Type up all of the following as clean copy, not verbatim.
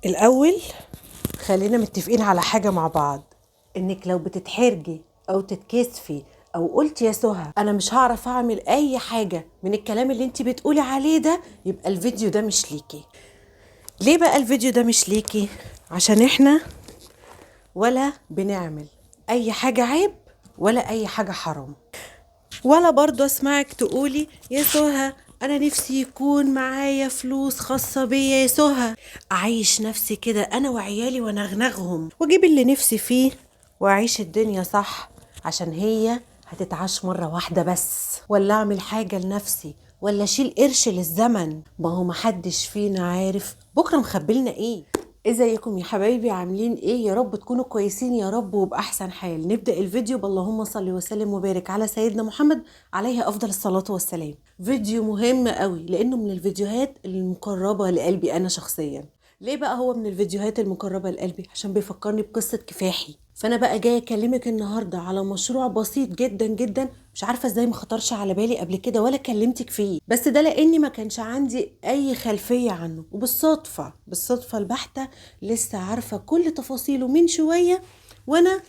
الأول خلينا متفقين على حاجة مع بعض، إنك لو بتتحرجي أو تتكسفي أو قلت يا سهى أنا مش هعرف أعمل أي حاجة من الكلام اللي انت بتقولي عليه ده، يبقى الفيديو ده مش ليكي. ليه بقى الفيديو ده مش ليكي؟ عشان احنا ولا بنعمل أي حاجة عيب ولا أي حاجة حرام، ولا برضو اسمعك تقولي يا سهى انا نفسي يكون معايا فلوس خاصة بيا يا سهى، اعيش نفسي كده انا وعيالي ونغنغهم واجيب اللي نفسي فيه واعيش الدنيا صح، عشان هي هتتعاش مرة واحدة بس. ولا اعمل حاجة لنفسي ولا اشيل قرش للزمن، ما هو محدش فينا عارف بكرة مخبلنا ايه. ازيكم يا حبايبي، عاملين ايه؟ يا رب تكونوا كويسين يا رب وبأحسن حال. نبدأ الفيديو باللهم صل وسلم وبارك على سيدنا محمد عليه أفضل الصلاة والسلام. فيديو مهم قوي لأنه من الفيديوهات المقربة لقلبي أنا شخصيا. ليه بقى هو من الفيديوهات المقربة لقلبي؟ عشان بيفكرني بقصة كفاحي. فأنا بقى جاية أكلمك النهاردة على مشروع بسيط جدا جدا، مش عارفة ازاي ما خطرش على بالي قبل كده ولا كلمتك فيه، بس ده لأني ما كانش عندي أي خلفية عنه، وبالصدفة البحتة لسه عارفة كل تفاصيله من شوية وأنا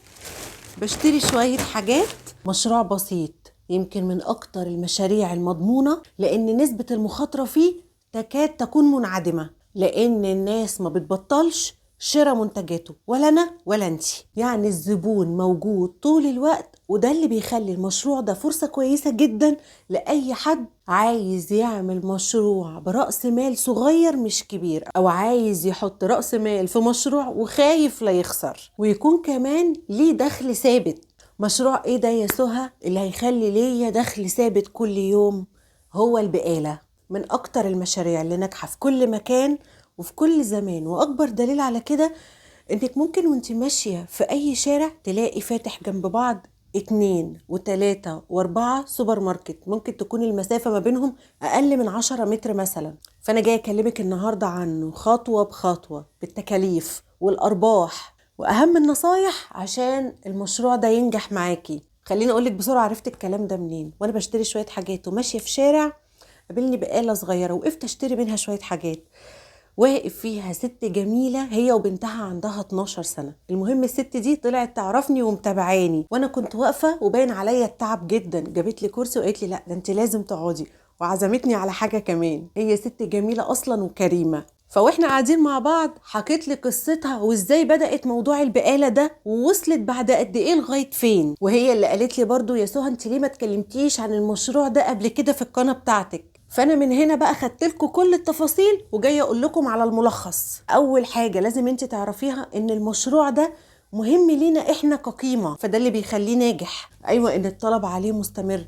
بشتري شوية حاجات. مشروع بسيط يمكن من أكتر المشاريع المضمونة، لأن نسبة المخاطرة فيه تكاد تكون منعدمة، لأن الناس ما بتبطلش شراء منتجاته، ولا أنا ولا أنتي. يعني الزبون موجود طول الوقت، وده اللي بيخلي المشروع ده فرصة كويسة جدا لأي حد عايز يعمل مشروع برأس مال صغير مش كبير، أو عايز يحط رأس مال في مشروع وخايف لا يخسر، ويكون كمان ليه دخل ثابت. مشروع ايه ده يا سهى اللي هيخلي ليا دخل ثابت كل يوم؟ هو البقالة. من اكتر المشاريع اللي ناجحة في كل مكان وفي كل زمان، واكبر دليل على كده انك ممكن وانت ماشية في اي شارع تلاقي فاتح جنب بعض 2 و3 و4 سوبر ماركت، ممكن تكون المسافة ما بينهم اقل من 10 متر مثلا. فانا جاية اكلمك النهاردة عنه خطوة بخطوة بالتكاليف والارباح واهم النصايح عشان المشروع ده ينجح معاكي. خليني اقولك بسرعة عرفت الكلام ده منين. وانا بشتري شوية حاجات وماشية في شارع قابلني بقالة صغيرة، وقفت اشتري منها شوية حاجات. واقف فيها ست جميلة هي وبنتها عندها 12 سنة. المهم الست دي طلعت تعرفني ومتابعاني، وانا كنت واقفة وباين عليا التعب جدا. جابت لي كرسي وقالت لي لا ده انت لازم تقعدي، وعزمتني على حاجة كمان. هي ست جميلة اصلا وكريمة. فواحنا قاعدين مع بعض حكيت لي قصتها وازاي بدأت موضوع البقالة ده ووصلت بعد قد ايه لغاية فين. وهي اللي قالت لي برضو يا سهى انت ليه ما تكلمتيش عن المشروع ده قبل كده في القناة بتاعتك؟ فانا من هنا بقى خدت لكم كل التفاصيل وجايه اقول لكم على الملخص. اول حاجه لازم انت تعرفيها ان المشروع ده مهم لينا احنا كقيمه، فده اللي بيخليه ناجح. ايوه ان الطلب عليه مستمر،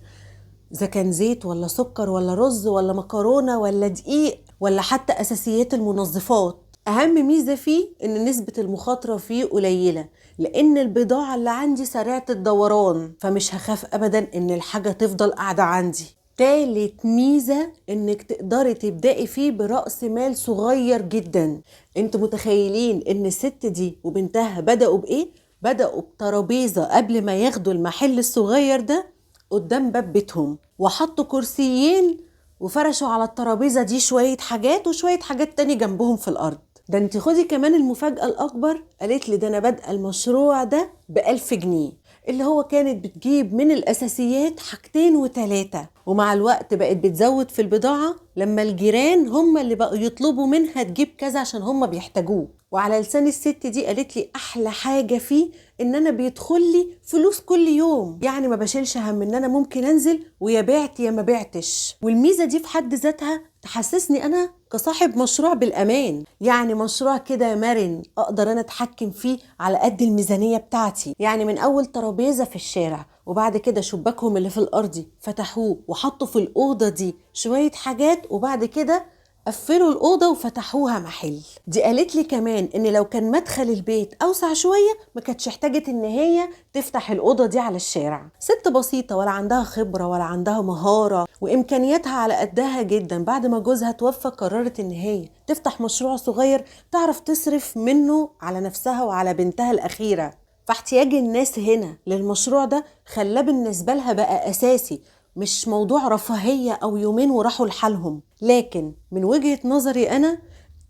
اذا كان زيت ولا سكر ولا رز ولا مكرونه ولا دقيق ولا حتى اساسيات المنظفات. اهم ميزه فيه ان نسبه المخاطره فيه قليله، لان البضاعه اللي عندي سريعه الدوران، فمش هخاف ابدا ان الحاجه تفضل قاعده عندي. تالت ميزة انك تقدري تبدأي فيه برأس مال صغير جدا. انتوا متخيلين ان الست دي وبنتها بدأوا بايه؟ بدأوا بترابيزة قبل ما ياخدوا المحل الصغير ده قدام باب بيتهم، وحطوا كرسيين وفرشوا على الترابيزة دي شوية حاجات وشوية حاجات تاني جنبهم في الأرض. ده انت خدي كمان المفاجأة الأكبر، قالت لي ده أنا بادئة المشروع ده ب1000 جنيه، اللي هو كانت بتجيب من الأساسيات حاجتين وتلاتة، ومع الوقت بقت بتزود في البضاعة لما الجيران هم اللي بقوا يطلبوا منها تجيب كذا عشان هم بيحتاجوه. وعلى لسان الست دي قالت لي أحلى حاجة فيه إن أنا بيدخل لي فلوس كل يوم، يعني ما بشيلش هم إن أنا ممكن أنزل ويا بعت يا ما بعتش. والميزة دي في حد ذاتها تحسسني أنا كصاحب مشروع بالأمان، يعني مشروع كده مرن أقدر أنا أتحكم فيه على قد الميزانية بتاعتي. يعني من أول ترابيزة في الشارع، وبعد كده شباكهم اللي في الأرض فتحوه وحطوا في الأوضة دي شوية حاجات، وبعد كده قفلوا الأوضة وفتحوها محل. دي قالت لي كمان إن لو كان مدخل البيت أوسع شوية ما كانتش احتاجت إن هي تفتح الأوضة دي على الشارع. ست بسيطة ولا عندها خبرة ولا عندها مهارة، وإمكانياتها على قدها جدا. بعد ما جوزها توفى قررت إن هي تفتح مشروع صغير تعرف تصرف منه على نفسها وعلى بنتها الأخيرة. فاحتياج الناس هنا للمشروع ده خلاه بالنسبة لها بقى أساسي، مش موضوع رفاهية أو يومين وراحوا لحالهم. لكن من وجهة نظري أنا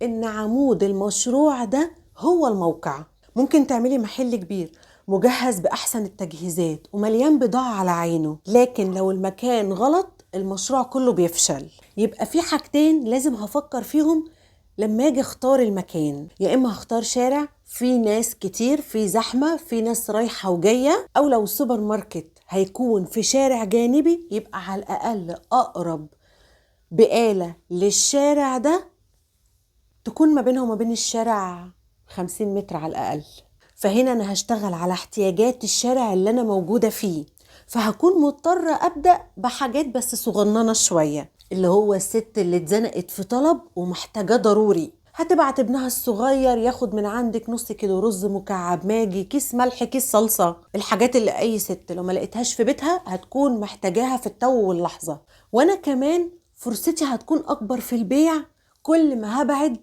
ان عمود المشروع ده هو الموقع. ممكن تعملي محل كبير مجهز بأحسن التجهيزات ومليان بضاعة على عينه، لكن لو المكان غلط المشروع كله بيفشل. يبقى في حاجتين لازم هفكر فيهم لما اجي اختار المكان. يا اما هختار شارع في ناس كتير، في زحمة، في ناس رايحة وجاية، او لو السوبر ماركت هيكون في شارع جانبي يبقى على الاقل اقرب بقالة للشارع ده تكون ما بينها وما بين الشارع 50 متر على الأقل. فهنا أنا هشتغل على احتياجات الشارع اللي أنا موجودة فيه، فهكون مضطرة أبدأ بحاجات بس صغننة شوية، اللي هو الست اللي اتزنقت في طلب ومحتاجة ضروري، هتبعت ابنها الصغير ياخد من عندك نص كيلو رز مكعب ماجي، كيس ملح، كيس صلصة، الحاجات اللي أي ست لو ما لقيتهاش في بيتها هتكون محتاجاها في التو واللحظة. وأنا كمان فرصتي هتكون أكبر في البيع كل ما هبعد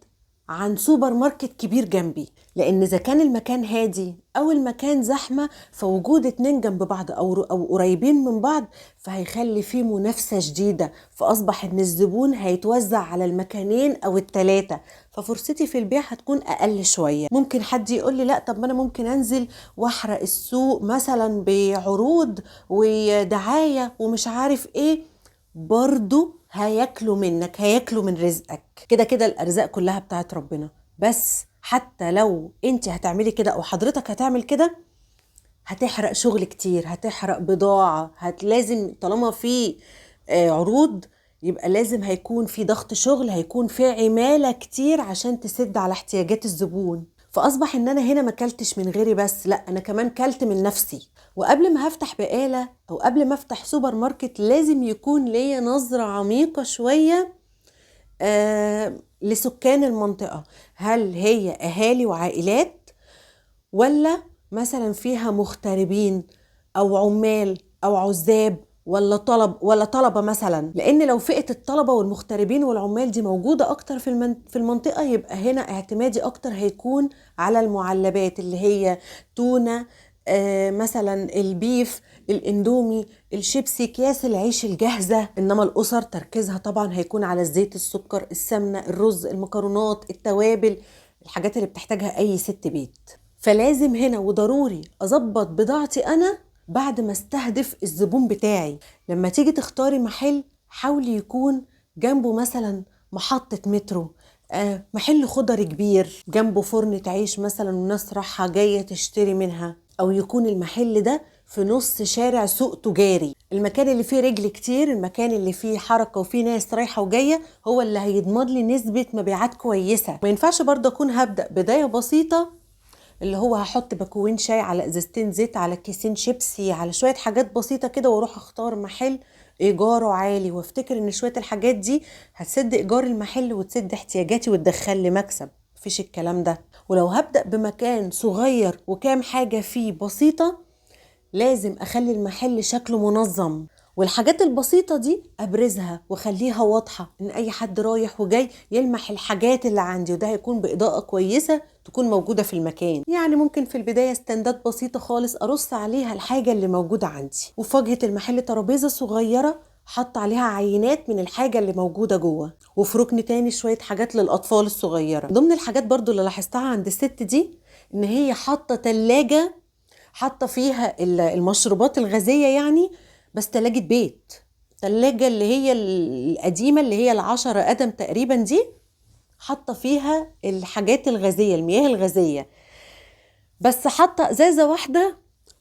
عن سوبر ماركت كبير جنبي، لأن إذا كان المكان هادي أو المكان زحمة فوجود اتنين جنب بعض أو قريبين من بعض فهيخلي فيه منافسة شديدة، فأصبح إن الزبون هيتوزع على المكانين أو التلاتة، ففرصتي في البيع هتكون أقل شوية. ممكن حد يقول لي لا، طب ما أنا ممكن أنزل وأحرق السوق مثلا بعروض ودعاية ومش عارف إيه، برضو هياكلوا منك، هياكلوا من رزقك. كده كده الارزاق كلها بتاعت ربنا، بس حتى لو انت هتعملي كده او حضرتك هتعمل كده هتحرق شغل كتير، هتحرق بضاعة، لازم طالما في عروض يبقى لازم هيكون في ضغط شغل، هيكون في عمالة كتير عشان تسد على احتياجات الزبون. فأصبح إن أنا هنا ما كلتش من غيري بس، لا أنا كمان كلت من نفسي. وقبل ما هفتح بقالة أو قبل ما أفتح سوبر ماركت لازم يكون ليا نظرة عميقة شوية لسكان المنطقة. هل هي أهالي وعائلات، ولا مثلا فيها مغتربين أو عمال أو عزاب، ولا طلبة مثلا؟ لأن لو فئة الطلبة والمغتربين والعمال دي موجودة أكتر في المنطقة يبقى هنا اعتمادي أكتر هيكون على المعلبات اللي هي تونة، مثلا البيف، الاندومي، الشيبسي، اكياس العيش الجاهزة. انما الاسر تركيزها طبعا هيكون على الزيت، السكر، السمنة، الرز، المكرونات، التوابل، الحاجات اللي بتحتاجها اي ست بيت. فلازم هنا وضروري اظبط بضاعتي انا بعد ما استهدف الزبون بتاعي. لما تيجي تختاري محل حاولي يكون جنبه مثلا محطة مترو، محل خضري كبير جنبه فرن عيش مثلا والناس رايحة جاية تشتري منها، او يكون المحل ده في نص شارع سوق تجاري. المكان اللي فيه رجل كتير، المكان اللي فيه حركة وفيه ناس رايحة وجاية هو اللي هيضمن لي نسبة مبيعات كويسة. ما ينفعش برضه اكون هبدأ بداية بسيطة اللي هو هحط باكوين شاي على ازازتين زيت على كيسين شيبسي على شوية حاجات بسيطة كده واروح اختار محل ايجاره عالي وافتكر ان شوية الحاجات دي هتسد ايجار المحل وتسد احتياجاتي وتدخل لي مكسب. مفيش الكلام ده. ولو هبدأ بمكان صغير وكام حاجة فيه بسيطة لازم اخلي المحل شكله منظم، والحاجات البسيطة دي ابرزها واخليها واضحة ان اي حد رايح وجاي يلمح الحاجات اللي عندي، وده هيكون باضاءة كويسة تكون موجودة في المكان. يعني ممكن في البداية استندات بسيطة خالص ارص عليها الحاجة اللي موجودة عندي، وفي واجهة المحل ترابيزة صغيرة حط عليها عينات من الحاجة اللي موجودة جوه، وفي ركن تاني شوية حاجات للأطفال الصغيرة. ضمن الحاجات برضو اللي لاحظتها عند الست دي ان هي حاطة تلاجة، حاطة فيها المشروبات الغازية يعني، بس تلاجة بيت، تلاجة اللي هي القديمة اللي هي 10 قدم تقريبا دي، حاطة فيها الحاجات الغازية، المياه الغازية، بس حاطة ازازة واحدة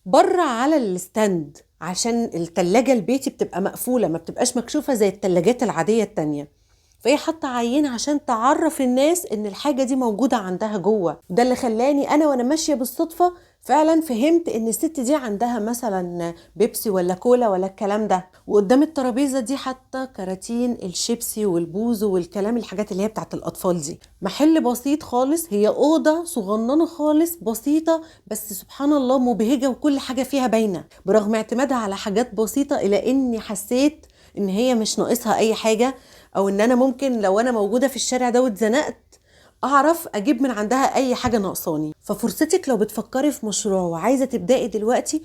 بره على الستاند عشان التلاجة البيتي بتبقى مقفولة ما بتبقاش مكشوفة زي التلاجات العادية التانية. فهي حاطة عينة عشان تعرف الناس ان الحاجة دي موجودة عندها جوه. ده اللي خلاني انا وانا ماشية بالصدفة فعلا فهمت ان الست دي عندها مثلا بيبسي ولا كولا ولا الكلام ده. وقدام الترابيزة دي حتى كراتين الشيبسي والبوزو والكلام، الحاجات اللي هي بتاعت الاطفال دي. محل بسيط خالص، هي اوضة صغننة خالص بسيطة، بس سبحان الله مبهجة وكل حاجة فيها باينة، برغم اعتمادها على حاجات بسيطة الى اني حسيت ان هي مش ناقصها اي حاجة، او ان انا ممكن لو انا موجودة في الشارع ده واتزنقت اعرف اجيب من عندها اي حاجة ناقصاني. ففرصتك لو بتفكري في مشروع وعايزة تبدأي دلوقتي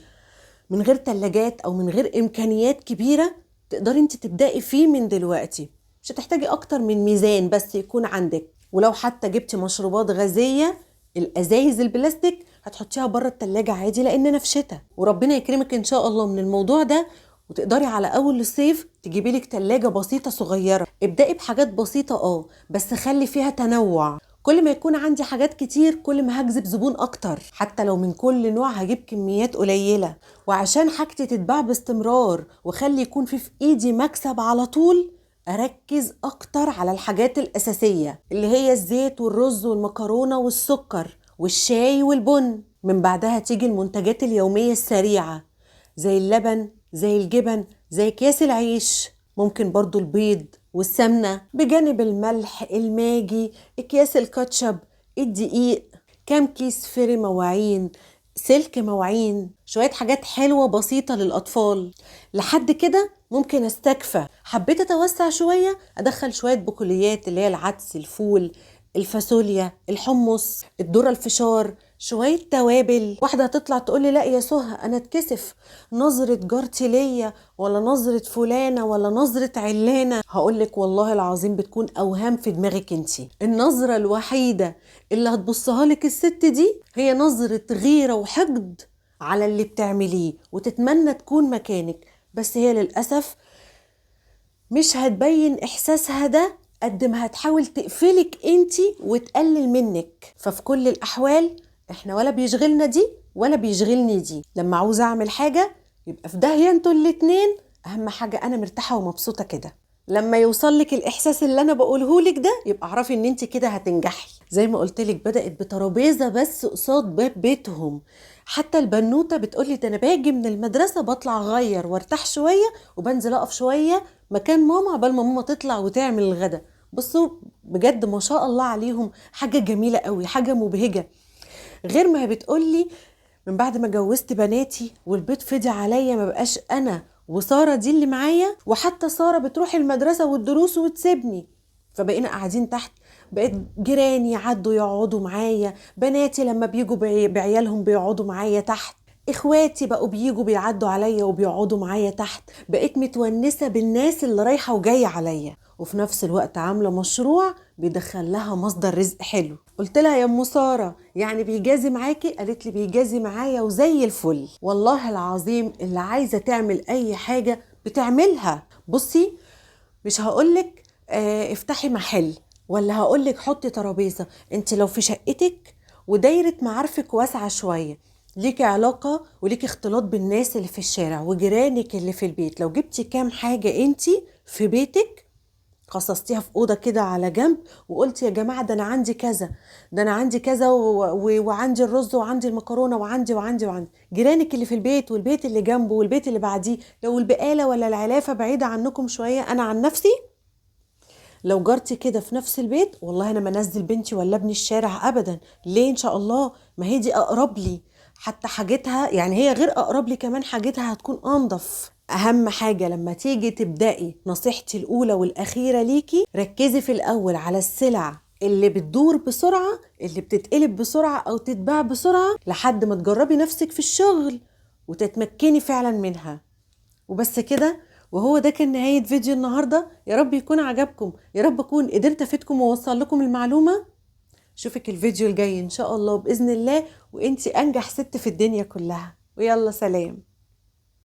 من غير تلاجات او من غير امكانيات كبيرة، تقدري انت تبدأي فيه من دلوقتي. مش هتحتاجي اكتر من ميزان بس يكون عندك، ولو حتى جبتي مشروبات غازية، الازايز البلاستيك هتحطيها بره التلاجة عادي لاننا في شتاء. وربنا يكرمك ان شاء الله من الموضوع ده، وتقدري على اول الصيف تجيبي لك تلاجة بسيطة صغيرة. ابدأي بحاجات بسيطة بس خلي فيها تنوع. كل ما يكون عندي حاجات كتير كل ما هجذب زبون اكتر، حتى لو من كل نوع هجيب كميات قليلة. وعشان حاجتي تتباع باستمرار وخلي يكون في ايدي مكسب على طول، اركز اكتر على الحاجات الاساسية اللي هي الزيت والرز والمكرونة والسكر والشاي والبن. من بعدها تيجي المنتجات اليومية السريعة زي اللبن، زي الجبن، زي اكياس العيش، ممكن برضو البيض والسمنة، بجانب الملح، الماجي، اكياس الكاتشب، الدقيق، كام كيس فري مواعين، سلك مواعين، شوية حاجات حلوة بسيطة للأطفال. لحد كده ممكن استكفى. حبيت اتوسع شوية ادخل شوية بقوليات اللي هي العدس، الفول، الفاصوليا، الحمص، الذرة، الفشار، شوية توابل. واحدة هتطلع تقولي لا يا سهى انا اتكسف نظرة جارتي ليا، ولا نظرة فلانة، ولا نظرة علانة. هقولك والله العظيم بتكون اوهام في دماغك انتي. النظرة الوحيدة اللي هتبصها لك الست دي هي نظرة غيرة وحقد على اللي بتعمليه، وتتمنى تكون مكانك. بس هي للأسف مش هتبين إحساسها ده قد ما هتحاول تقفلك انتي وتقلل منك. ففي كل الأحوال احنا ولا بيشغلنا دي ولا بيشغلني دي. لما عاوزة أعمل حاجة يبقى في داهية انتوا الاتنين، أهم حاجة أنا مرتاحة ومبسوطة كده. لما يوصلك الإحساس اللي أنا بقولهولك ده يبقى اعرفي ان انتي كده هتنجحي. زي ما قلتلك بدأت بترابيزة بس قصاد باب بيتهم. حتى البنوتة بتقولي ده أنا باجي من المدرسة بطلع أغير وارتاح شوية وبنزل أقف شوية مكان ماما عبال ما ماما تطلع وتعمل الغدا. بصوا بجد ما شاء الله عليهم، حاجة جميلة قوي، حاجة مبهجة. غير ما بتقولي من بعد ما جوزت بناتي والبيت فضي عليا ما بقاش أنا وسارة دي اللي معايا، وحتى سارة بتروح المدرسة والدروس وتسيبني، فبقينا قاعدين تحت. بقيت جيراني يعدوا يقعدوا معايا، بناتي لما بيجوا بعيالهم بيقعدوا معايا تحت، اخواتي بقوا بيجوا بيعدوا عليا وبيقعدوا معايا تحت. بقيت متونسة بالناس اللي رايحة وجاية عليا، وفي نفس الوقت عاملة مشروع بيدخل لها مصدر رزق حلو. قلت لها يا ام سارة يعني بيجازي معاكي؟ قالت لي بيجازي معايا وزي الفل. والله العظيم اللي عايزة تعمل اي حاجة بتعملها. بصي مش هقولك افتحي محل، ولا هقولك حطي ترابيزة. انت لو في شقتك ودايرة معارفك واسعة شوية، ليكي علاقة وليكي اختلاط بالناس اللي في الشارع وجيرانك اللي في البيت، لو جبتي كام حاجة انت في بيتك خصصتيها في أوضة كده على جنب وقلت يا جماعة ده أنا عندي كذا، ده أنا عندي كذا وعندي الرز وعندي المكرونة وعندي جيرانك اللي في البيت والبيت اللي جنبه والبيت اللي بعديه، لو البقالة ولا العلافة بعيدة عنكم شوية. أنا عن نفسي لو جارتي كده في نفس البيت والله أنا ما نزل بنتي ولا ابني الشارع أبدا. ليه؟ إن شاء الله ما هي دي أقرب لي، حتى حاجتها يعني هي غير أقرب لي كمان حاجتها هتكون أنظف. أهم حاجة لما تيجي تبدأي، نصيحتي الأولى والأخيرة ليكي، ركزي في الأول على السلع اللي بتدور بسرعة، اللي بتتقلب بسرعة أو تتباع بسرعة، لحد ما تجربي نفسك في الشغل وتتمكني فعلا منها. وبس كده. وهو ده كان نهاية فيديو النهاردة. يا رب يكون عجبكم، يا رب أكون قدرت أفيدكم ووصل لكم المعلومة. شوفك الفيديو الجاي إن شاء الله بإذن الله، وإنتي أنجح ست في الدنيا كلها. ويلا سلام.